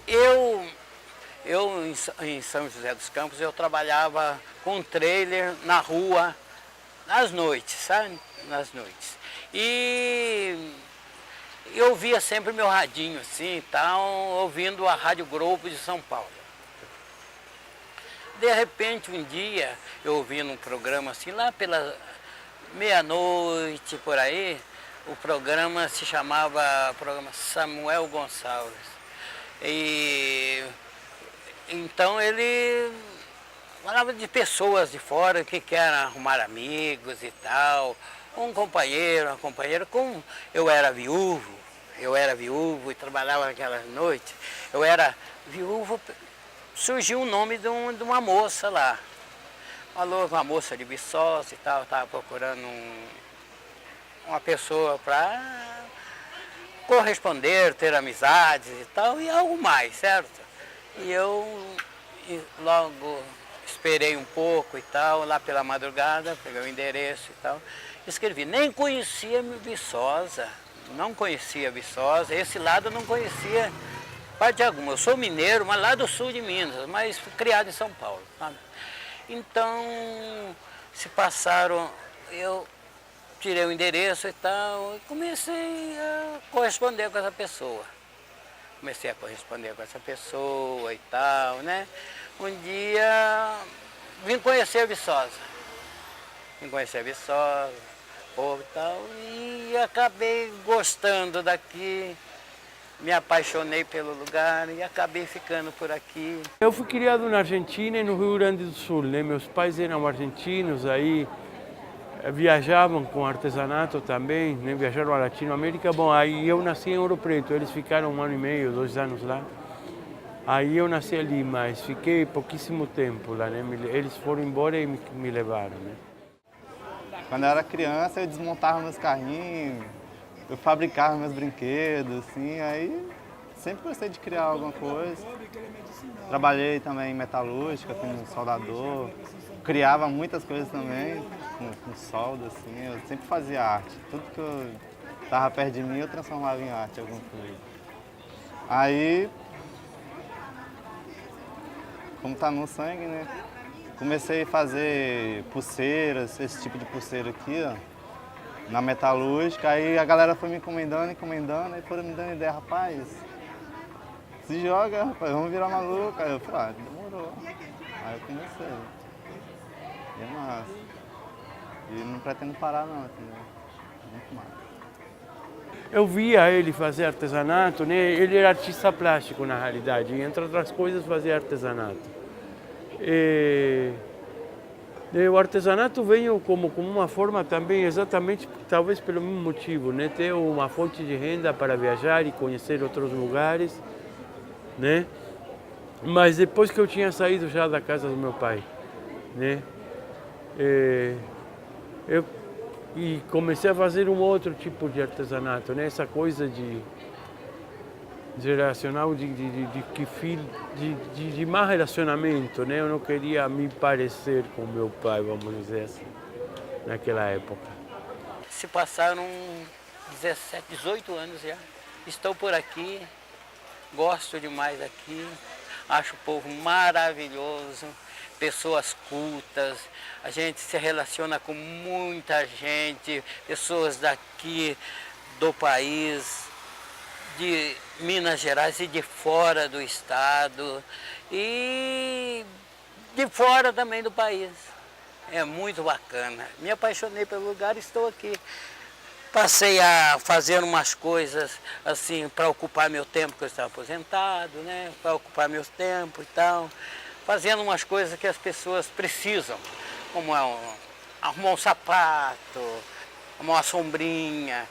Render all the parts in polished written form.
Eu, em São José dos Campos, eu trabalhava com trailer na rua, nas noites, sabe? Nas noites. E eu via sempre meu radinho assim, tal, ouvindo a Rádio Globo de São Paulo. De repente, um dia, eu ouvi num programa assim, lá pela meia-noite, por aí, o programa se chamava programa Samuel Gonçalves. E então ele falava de pessoas de fora que querem arrumar amigos e tal, um companheiro, uma companheira, como eu era viúvo e trabalhava naquelas noites, eu era viúvo, surgiu o nome de uma moça lá. Falou uma moça de Viçosa e tal, estava procurando uma pessoa para corresponder, ter amizades e tal, e algo mais, certo? E eu logo esperei um pouco e tal, lá pela madrugada, peguei o endereço e tal, escrevi. Nem conhecia Viçosa, não conhecia Viçosa, esse lado eu não conhecia parte alguma. Eu sou mineiro, mas lá do sul de Minas, mas fui criado em São Paulo, sabe? Então, se passaram, eu tirei o endereço e tal, e comecei a corresponder com essa pessoa. Comecei a corresponder com essa pessoa e tal, né? Um dia vim conhecer a Viçosa. Vim conhecer a Viçosa, povo e tal, e acabei gostando daqui. Me apaixonei pelo lugar e acabei ficando por aqui. Eu fui criado na Argentina e no Rio Grande do Sul, né? Meus pais eram argentinos, aí viajavam com artesanato também, né? Viajaram à Latinoamérica. Bom, aí eu nasci em Ouro Preto, eles ficaram 1 ano e meio, 2 anos lá. Aí eu nasci ali, mas fiquei pouquíssimo tempo lá, né? Eles foram embora e me levaram, né? Quando eu era criança, eu desmontava meus carrinhos, eu fabricava meus brinquedos, assim, aí sempre gostei de criar alguma coisa. Trabalhei também em metalúrgica, como soldador, criava muitas coisas também, com solda, assim, eu sempre fazia arte. Tudo que eu estava perto de mim, eu transformava em arte, alguma coisa. Aí, como tá no sangue, né, comecei a fazer pulseiras, esse tipo de pulseira aqui, ó, na metalúrgica, aí a galera foi me encomendando, aí foram me dando ideia, rapaz, se joga, rapaz, vamos virar maluco. Aí eu falei, ah, demorou. Aí eu comecei. E é massa. E não pretendo parar não, entendeu? Muito massa. Eu via ele fazer artesanato, né? Ele era artista plástico na realidade, e entre outras coisas fazia artesanato. O artesanato veio como uma forma também, exatamente, talvez pelo mesmo motivo, né? Ter uma fonte de renda para viajar e conhecer outros lugares, né? Mas depois que eu tinha saído já da casa do meu pai, né? Eu comecei a fazer um outro tipo de artesanato, né? Essa coisa de geracional de má relacionamento, né? Eu não queria me parecer com meu pai, vamos dizer assim, naquela época. Se passaram 17, 18 anos já. Estou por aqui, gosto demais aqui, acho o povo maravilhoso, pessoas cultas, a gente se relaciona com muita gente, pessoas daqui do país, de Minas Gerais e de fora do estado e de fora também do país. É muito bacana. Me apaixonei pelo lugar e estou aqui. Passei a fazer umas coisas assim para ocupar meu tempo, que eu estava aposentado, né? Para ocupar meu tempo e tal. Fazendo umas coisas que as pessoas precisam, como arrumar um sapato, uma sombrinha,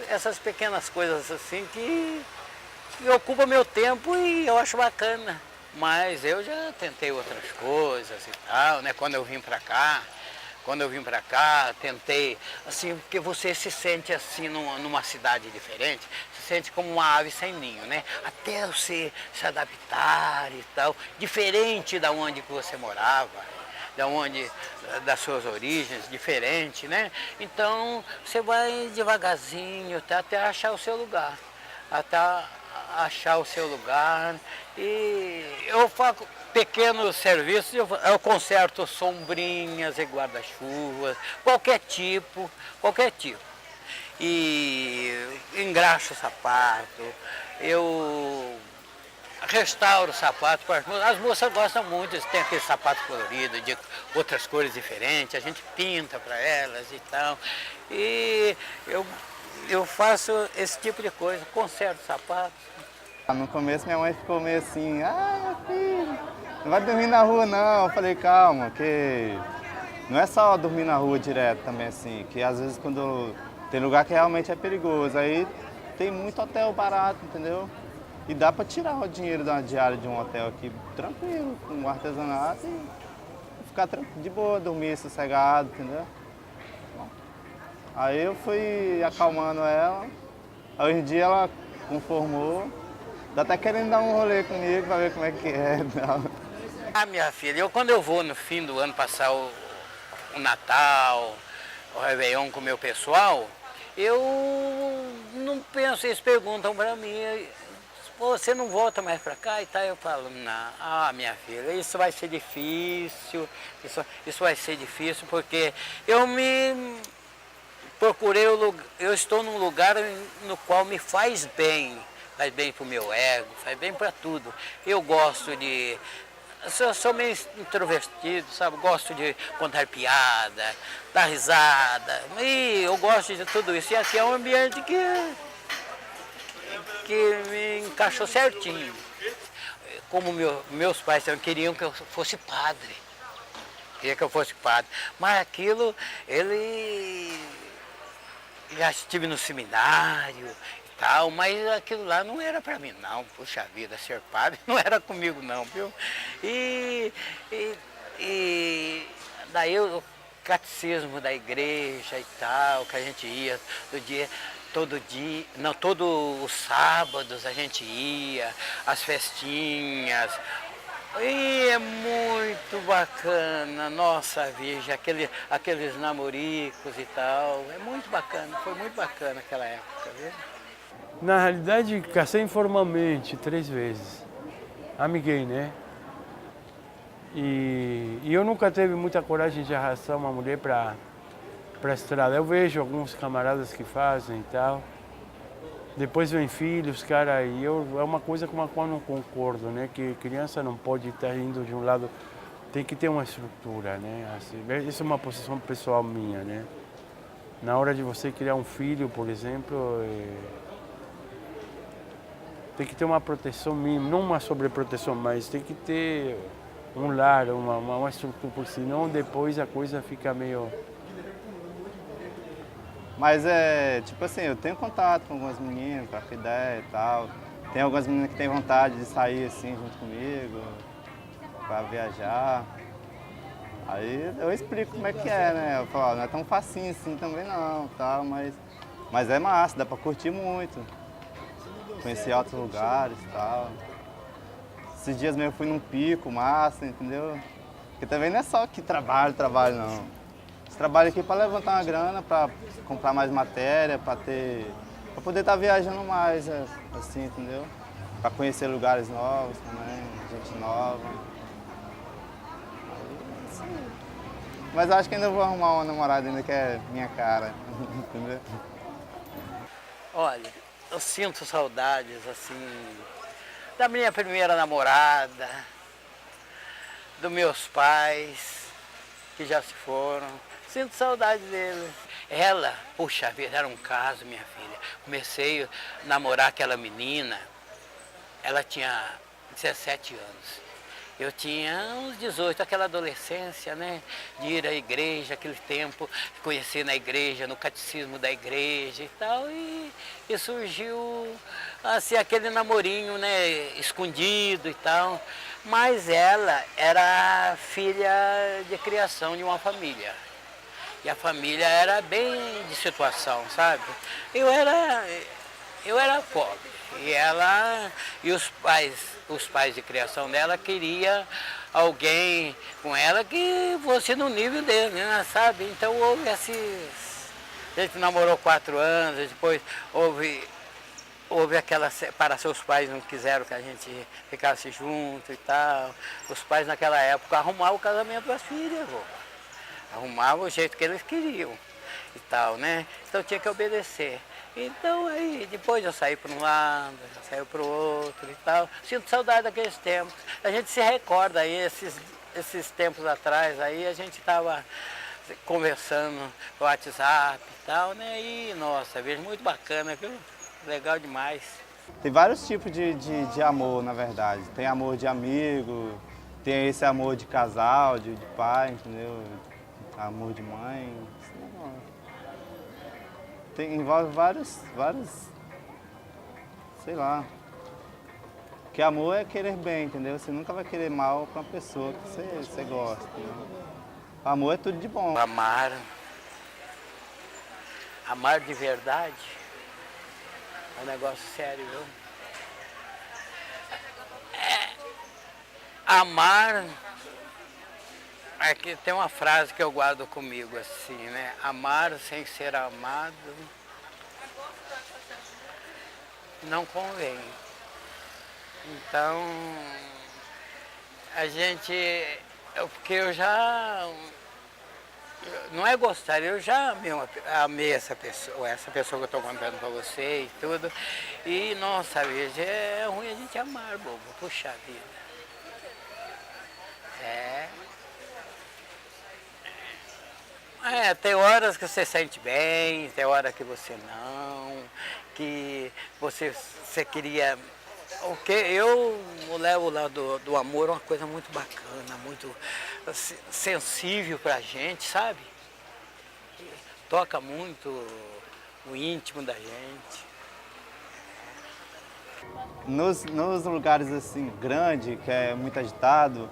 essas pequenas coisas assim que ocupam meu tempo e eu acho bacana. Mas eu já tentei outras coisas e tal, né? Quando eu vim para cá, tentei, assim, porque você se sente assim numa cidade diferente, se sente como uma ave sem ninho, né? Até você se adaptar e tal, diferente da onde que você morava. Das suas origens, diferente, né? Então, você vai devagarzinho até achar o seu lugar, até achar o seu lugar. E eu faço pequenos serviços, eu conserto sombrinhas e guarda-chuvas, qualquer tipo. E engraxo o sapato, eu restauro o sapato para as moças. As moças gostam muito, tem aquele sapato colorido, de outras cores diferentes, a gente pinta para elas e tal. E eu faço esse tipo de coisa, conserto sapatos. No começo minha mãe ficou meio assim, meu filho, não vai dormir na rua não. Eu falei, calma, que não é só dormir na rua direto também assim, que às vezes quando tem lugar que realmente é perigoso, aí tem muito hotel barato, entendeu? E dá pra tirar o dinheiro da diária de um hotel aqui tranquilo, com um artesanato e ficar de boa, dormir sossegado, entendeu? Aí eu fui acalmando ela, hoje em dia ela conformou, tá até querendo dar um rolê comigo pra ver como é que é. Minha filha, quando eu vou no fim do ano passar o Natal, o Réveillon com o meu pessoal, eu não penso, eles perguntam para mim, pô, você não volta mais para cá e tal? Eu falo, não, minha filha, isso vai ser difícil, isso vai ser difícil porque eu eu estou num lugar no qual me faz bem para o meu ego, faz bem para tudo. Eu gosto de... Eu sou meio introvertido, sabe? Gosto de contar piada, dar risada. E eu gosto de tudo isso. E aqui é um ambiente que me encaixou certinho. Como meus pais queriam que eu fosse padre. Queria que eu fosse padre. Mas aquilo, já estive no seminário, mas aquilo lá não era para mim não, puxa vida, ser padre não era comigo não, viu? E daí o catecismo da igreja e tal, que a gente ia todos os sábados a gente ia, as festinhas, e é muito bacana, nossa Virgem, aqueles namoricos e tal, é muito bacana, foi muito bacana aquela época, viu? Na realidade, casei informalmente 3 vezes. Amiguei, né? E eu nunca tive muita coragem de arrastar uma mulher para a estrada. Eu vejo alguns camaradas que fazem e tal. Depois vem filhos, cara, e é uma coisa com a qual eu não concordo, né? Que criança não pode estar indo de um lado, tem que ter uma estrutura, né? Assim, isso é uma posição pessoal minha, né? Na hora de você criar um filho, por exemplo, tem que ter uma proteção mínima, não uma sobreproteção, mas tem que ter um lar, uma estrutura, porque senão depois a coisa fica meio... Mas tipo assim, eu tenho contato com algumas meninas, troco ideia e tal. Tem algumas meninas que têm vontade de sair assim junto comigo, para viajar. Aí eu explico como é que é, né? Eu falo, não é tão facinho assim também não, tal, mas é massa, dá para curtir muito. Conhecer outros lugares e tal. Esses dias mesmo eu fui num pico massa, entendeu? Porque também não é só que trabalho não. Esse trabalho aqui é para levantar uma grana, para comprar mais matéria, para poder estar viajando mais, assim, entendeu? Para conhecer lugares novos também, gente nova. Assim. Mas acho que ainda vou arrumar uma namorada ainda que é minha cara, entendeu? Olha, eu sinto saudades, assim, da minha primeira namorada, dos meus pais, que já se foram. Sinto saudade deles. Ela, puxa vida, era um caso, minha filha. Comecei a namorar aquela menina, ela tinha 17 anos. Eu tinha uns 18, aquela adolescência, né? De ir à igreja, aquele tempo, conhecer na igreja, no catecismo da igreja e tal. E surgiu, assim, aquele namorinho, né? Escondido e tal. Mas ela era filha de criação de uma família. E a família era bem de situação, sabe? Eu era pobre. E os pais de criação dela queria alguém com ela que fosse no nível dele, né, sabe? Então houve esses... A gente namorou 4 anos, depois houve houve aquela separação, os pais não quiseram que a gente ficasse junto e tal. Os pais naquela época arrumavam o casamento das filhas, vô. Arrumavam o jeito que eles queriam e tal, né? Então tinha que obedecer. Então aí depois eu saí para um lado, eu saí para o outro e tal. Sinto saudade daqueles tempos. A gente se recorda aí, esses tempos atrás, aí a gente estava conversando no WhatsApp e tal, né? E nossa, vejo muito bacana, viu? Legal demais. Tem vários tipos de amor, na verdade. Tem amor de amigo, tem esse amor de casal, de pai, entendeu? Amor de mãe. Envolve vários, sei lá. Porque amor é querer bem, entendeu? Você nunca vai querer mal para uma pessoa que você gosta. Entendeu? Amor é tudo de bom. Amar de verdade é um negócio sério, viu? Amar, aqui tem uma frase que eu guardo comigo assim, né? Amar sem ser amado não convém. Então, a gente, porque eu já, não é gostar, eu já amei essa pessoa que eu estou contando para você e tudo. E, nossa, veja, é ruim a gente amar, bobo, puxa vida. Tem horas que você sente bem, tem horas que você não, que você queria. O que eu levo lá do amor é uma coisa muito bacana, muito sensível pra gente, sabe? Toca muito o íntimo da gente. Nos lugares assim, grandes, que é muito agitado,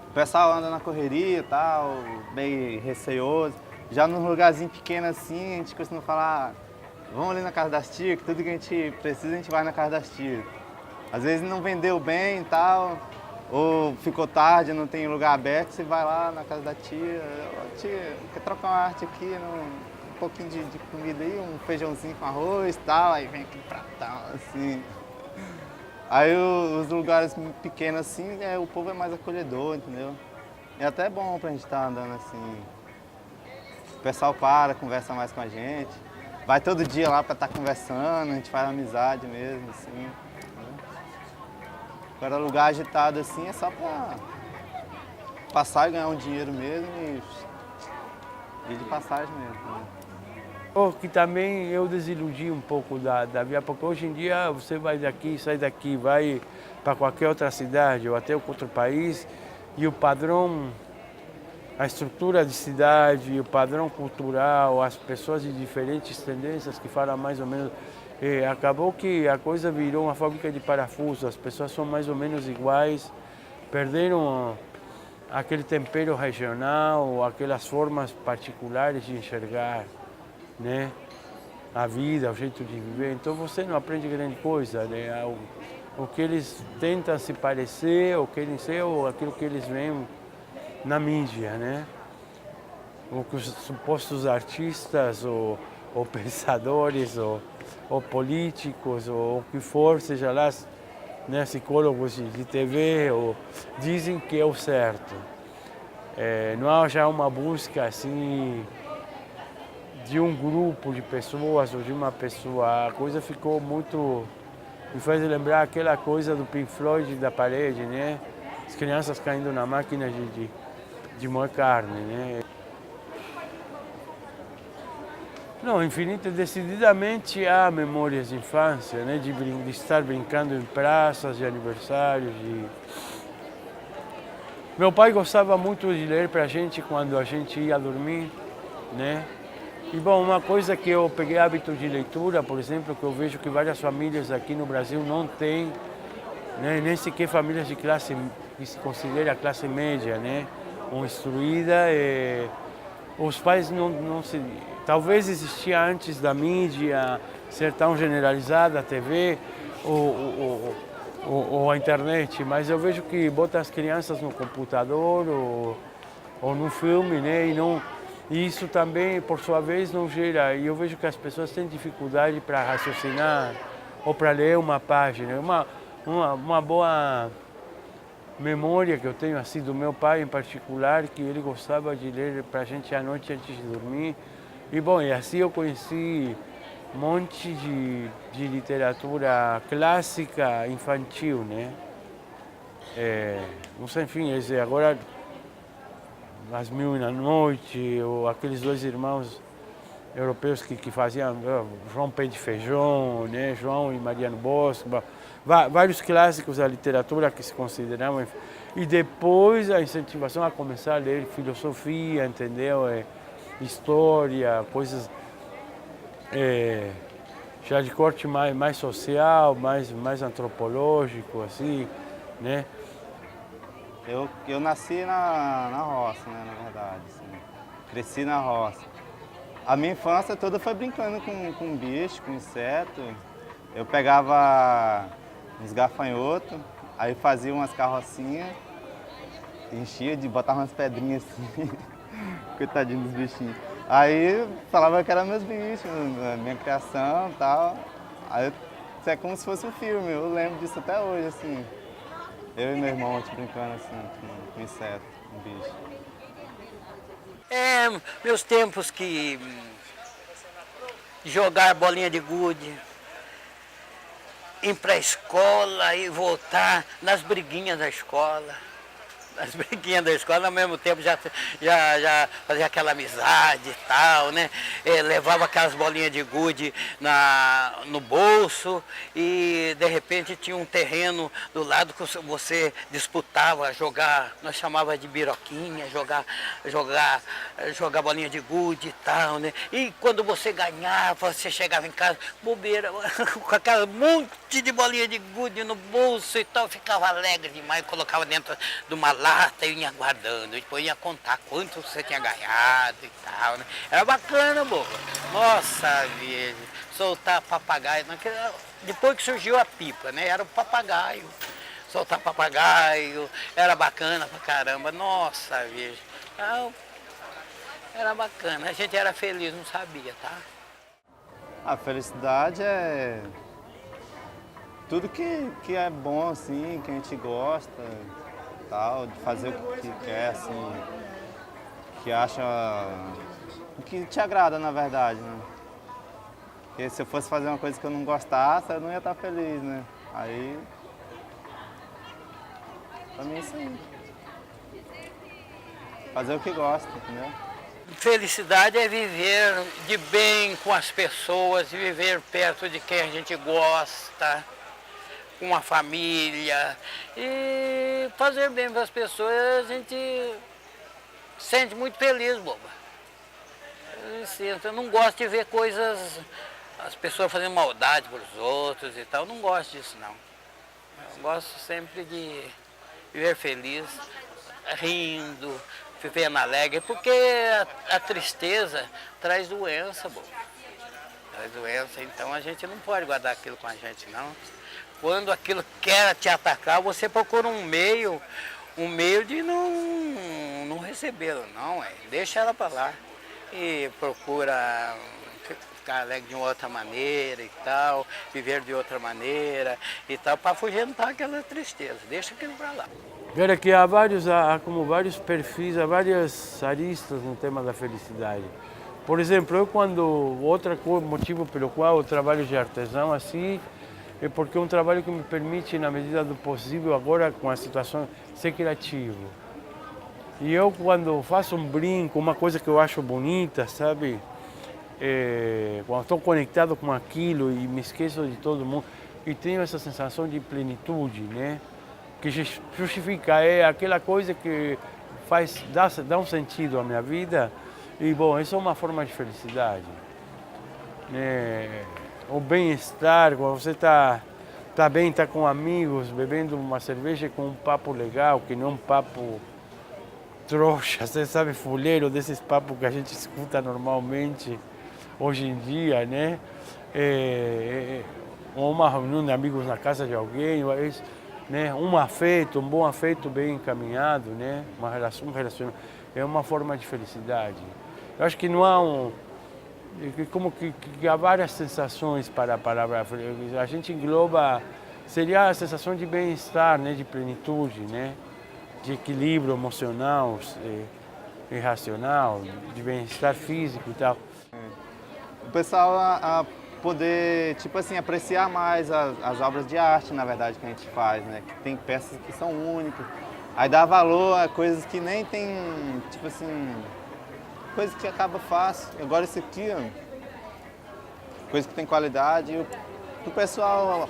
o pessoal anda na correria e tal, bem receoso. Já num lugarzinho pequeno assim, a gente costuma falar, vamos ali na casa das tias, que tudo que a gente precisa a gente vai na casa das tias. Às vezes não vendeu bem e tal, ou ficou tarde, não tem lugar aberto, você vai lá na casa da tia, tia, quer trocar uma arte aqui, um pouquinho de comida aí, um feijãozinho com arroz e tal, aí vem aquele pratão assim. Aí os lugares pequenos assim, o povo é mais acolhedor, entendeu? É até bom pra gente estar andando assim. O pessoal conversa mais com a gente. Vai todo dia lá pra estar conversando, a gente faz amizade mesmo, assim. Né? Agora lugar agitado assim é só pra passar e ganhar um dinheiro mesmo e ir de passagem mesmo. Né? Que também eu desiludi um pouco da vida, porque hoje em dia você vai daqui, sai daqui, vai para qualquer outra cidade ou até outro país e o padrão, a estrutura de cidade, o padrão cultural, as pessoas de diferentes tendências que falam mais ou menos, acabou que a coisa virou uma fábrica de parafusos, as pessoas são mais ou menos iguais, perderam aquele tempero regional, aquelas formas particulares de enxergar, né? A vida, o jeito de viver. Então você não aprende grande coisa, né? O que eles tentam se parecer, ou querem ser, ou aquilo que eles veem na mídia, né? O que os supostos artistas, ou pensadores, ou políticos, ou o que for, seja lá, né, psicólogos de TV, ou dizem que é o certo. Não há já uma busca assim de um grupo de pessoas ou de uma pessoa. A coisa ficou muito... Me faz lembrar aquela coisa do Pink Floyd da parede, né? As crianças caindo na máquina de moer carne, né? Não, infinito, decididamente há memórias de infância, né? De estar brincando em praças, de aniversários. Meu pai gostava muito de ler para a gente quando a gente ia dormir, né? E bom, uma coisa que eu peguei hábito de leitura, por exemplo, que eu vejo que várias famílias aqui no Brasil não têm, né? Nem sequer famílias de classe, que se considera classe média, né? Ou instruída, os pais não se... Talvez existia antes da mídia ser tão generalizada, a TV ou a internet, mas eu vejo que bota as crianças no computador ou no filme, né? E isso também, por sua vez, não gera. E eu vejo que as pessoas têm dificuldade para raciocinar ou para ler uma página. Uma boa memória que eu tenho assim do meu pai em particular, que ele gostava de ler para a gente à noite antes de dormir. E bom, e assim eu conheci um monte de literatura clássica infantil, né? Não sei, enfim, agora As Mil e Uma Noite, ou aqueles dois irmãos europeus que faziam João Pé de Feijão, né? João e Mariano Bosco, vários clássicos da literatura que se consideravam. E depois a incentivação a começar a ler filosofia, entendeu? História, coisas já de corte mais social, mais antropológico, assim, né? Eu nasci na roça, né, na verdade. Assim. Cresci na roça. A minha infância toda foi brincando com bicho, com inseto. Eu pegava uns gafanhotos, aí fazia umas carrocinhas, enchia botava umas pedrinhas assim, coitadinho dos bichinhos. Aí falava que eram meus bichos, minha criação e tal. Aí isso é como se fosse um filme, eu lembro disso até hoje, assim. Eu e meu irmão brincando assim, com inseto, com bicho. Meus tempos que jogar bolinha de gude, ir para a escola e voltar nas briguinhas da escola. As briguinhas da escola, ao mesmo tempo já fazia aquela amizade e tal, né? Levava aquelas bolinhas de gude no bolso e de repente tinha um terreno do lado que você disputava jogar, nós chamava de biroquinha, jogar bolinha de gude e tal, né? E quando você ganhava, você chegava em casa, bobeira, com aquele monte de bolinha de gude no bolso e tal, ficava alegre demais, colocava dentro de uma lata e ia guardando, depois ia contar quanto você tinha ganhado e tal, né? Era bacana, boba. Nossa, vida, soltar papagaio. Depois que surgiu a pipa, né? Era o papagaio. Soltar papagaio, era bacana pra caramba. Nossa, vida. Era bacana, a gente era feliz, não sabia, tá? A felicidade é tudo que é bom, assim, que a gente gosta. Tal, de fazer o que quer, assim, que acha, o que te agrada, na verdade, né? Porque se eu fosse fazer uma coisa que eu não gostasse, eu não ia estar feliz, né? Aí, pra mim é isso aí. Fazer o que gosta, entendeu? Felicidade é viver de bem com as pessoas, viver perto de quem a gente gosta, com a família e fazer bem para as pessoas, a gente sente muito feliz, boba. Eu não gosto de ver coisas, as pessoas fazendo maldade para os outros e tal, eu não gosto disso não. Eu gosto sempre de viver feliz, rindo, vivendo alegre, porque a tristeza traz doença, boba. Traz doença, então a gente não pode guardar aquilo com a gente não. Quando aquilo quer te atacar, você procura um meio de não recebê-lo, não, deixa ela para lá. E procura ficar alegre de outra maneira e tal, viver de outra maneira e tal, para afugentar aquela tristeza, deixa aquilo para lá. Cara, que há como vários perfis, há várias aristas no tema da felicidade. Por exemplo, outro motivo pelo qual eu trabalho de artesão assim, é porque é um trabalho que me permite, na medida do possível, agora com a situação, ser criativo. E eu, quando faço um brinco, uma coisa que eu acho bonita, sabe? Quando estou conectado com aquilo e me esqueço de todo mundo, e tenho essa sensação de plenitude, né? Que justifica, aquela coisa que dá um sentido à minha vida. E, bom, isso é uma forma de felicidade. O bem-estar, quando você tá bem, está com amigos, bebendo uma cerveja com um papo legal, que não é um papo trouxa, você sabe, fuleiro, desses papos que a gente escuta normalmente hoje em dia, né? Ou uma reunião de amigos na casa de alguém, né? Um bom afeto bem encaminhado, né? Um relacionamento, é uma forma de felicidade. Eu acho que não há como que há várias sensações para a palavra. A gente engloba, seria a sensação de bem-estar, né, de plenitude, né, de equilíbrio emocional e racional, de bem-estar físico e tal. O pessoal a poder, tipo assim, apreciar mais as obras de arte, na verdade, que a gente faz, né? Que tem peças que são únicas. Aí dá valor a coisas que nem tem, tipo assim, coisa que acaba fácil. Agora isso aqui, ó, coisa que tem qualidade, e o pessoal,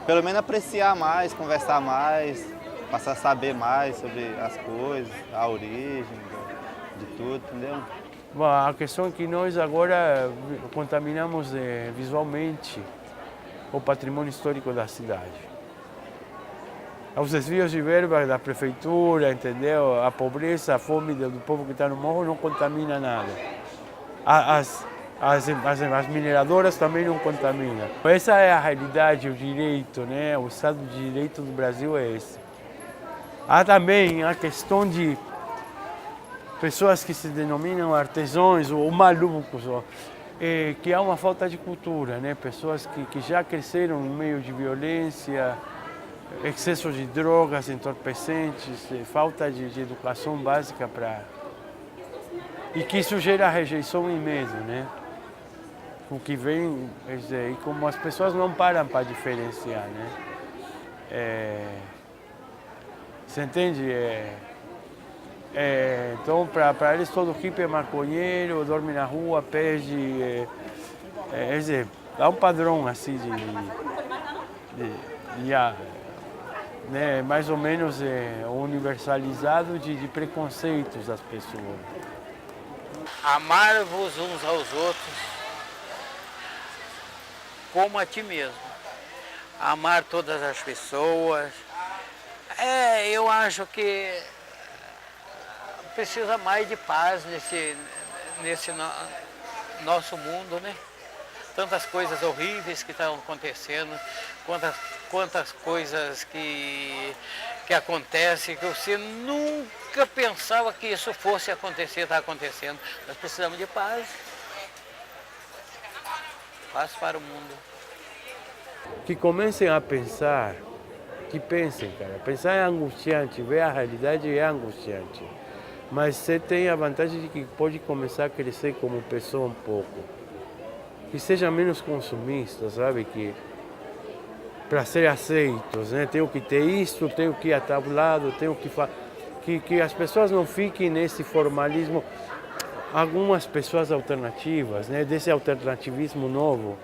pelo menos, apreciar mais, conversar mais, passar a saber mais sobre as coisas, a origem de tudo, entendeu? Bom, a questão é que nós agora contaminamos visualmente o patrimônio histórico da cidade. Os desvios de verba da prefeitura, entendeu? A pobreza, a fome do povo que está no morro não contamina nada. As mineradoras também não contaminam. Essa é a realidade, o direito, né? O Estado de Direito do Brasil é esse. Há também a questão de pessoas que se denominam artesãos ou malucos, que há uma falta de cultura, né? Pessoas que já cresceram no meio de violência, excesso de drogas, entorpecentes, falta de educação básica para... E que isso gera rejeição e medo, né? O que vem, e como as pessoas não param para diferenciar, né? Você entende? Então, para eles, todo hippie é maconheiro, dorme na rua, pede. Quer dizer, há um padrão assim né, mais ou menos universalizado de preconceitos das pessoas. Amar-vos uns aos outros como a ti mesmo. Amar todas as pessoas. Eu acho que precisa mais de paz nesse nosso mundo, né? Tantas coisas horríveis que estão acontecendo, quantas coisas que acontecem, que você nunca pensava que isso fosse acontecer, está acontecendo. Nós precisamos de paz. Paz para o mundo. Que comecem a pensar, que pensem, cara. Pensar é angustiante, ver a realidade é angustiante. Mas você tem a vantagem de que pode começar a crescer como pessoa um pouco. Que seja menos consumista, sabe? Que para ser aceitos, né? Tenho que ter isso, tenho que ir a tal lado, tenho que as pessoas não fiquem nesse formalismo. Algumas pessoas alternativas, né? Desse alternativismo novo,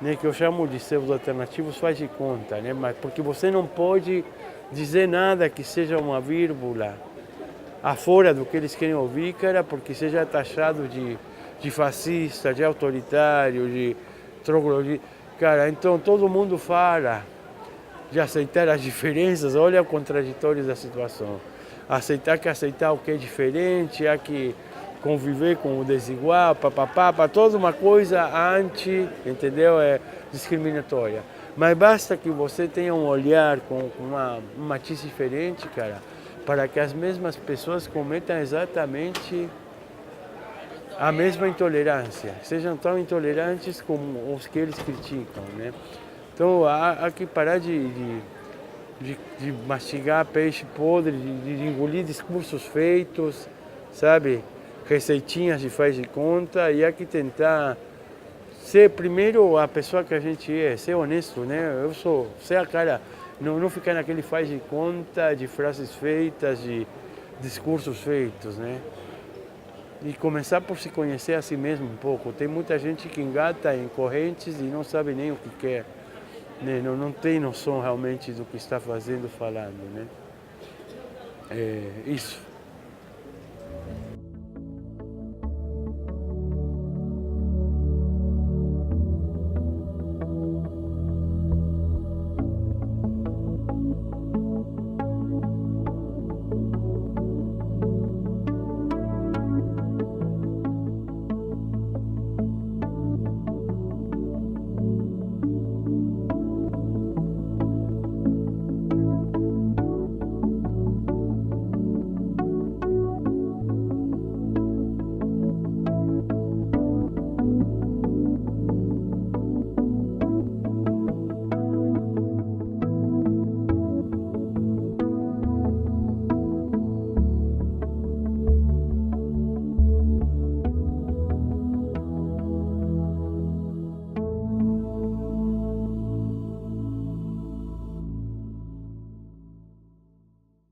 né? Que eu chamo de pseudo-alternativos, faz de conta, né? Mas porque você não pode dizer nada que seja uma vírgula afora do que eles querem ouvir, cara, porque seja taxado de fascista, de autoritário, de troglodita. Cara, então todo mundo fala de aceitar as diferenças, olha o contraditório da situação. Aceitar o que é diferente, há que conviver com o desigual, para toda uma coisa anti, entendeu? Discriminatória. Mas basta que você tenha um olhar com um matiz diferente, cara, para que as mesmas pessoas cometam exatamente a mesma intolerância, sejam tão intolerantes como os que eles criticam, né? Então há que parar de mastigar peixe podre, de engolir discursos feitos, sabe? Receitinhas de faz de conta, e há que tentar ser primeiro a pessoa que a gente é, ser honesto, né? Ser a cara, não ficar naquele faz de conta, de frases feitas, de discursos feitos, né? E começar por se conhecer a si mesmo um pouco. Tem muita gente que engata em correntes e não sabe nem o que quer, né? Não tem noção realmente do que está fazendo, falando, né? Isso.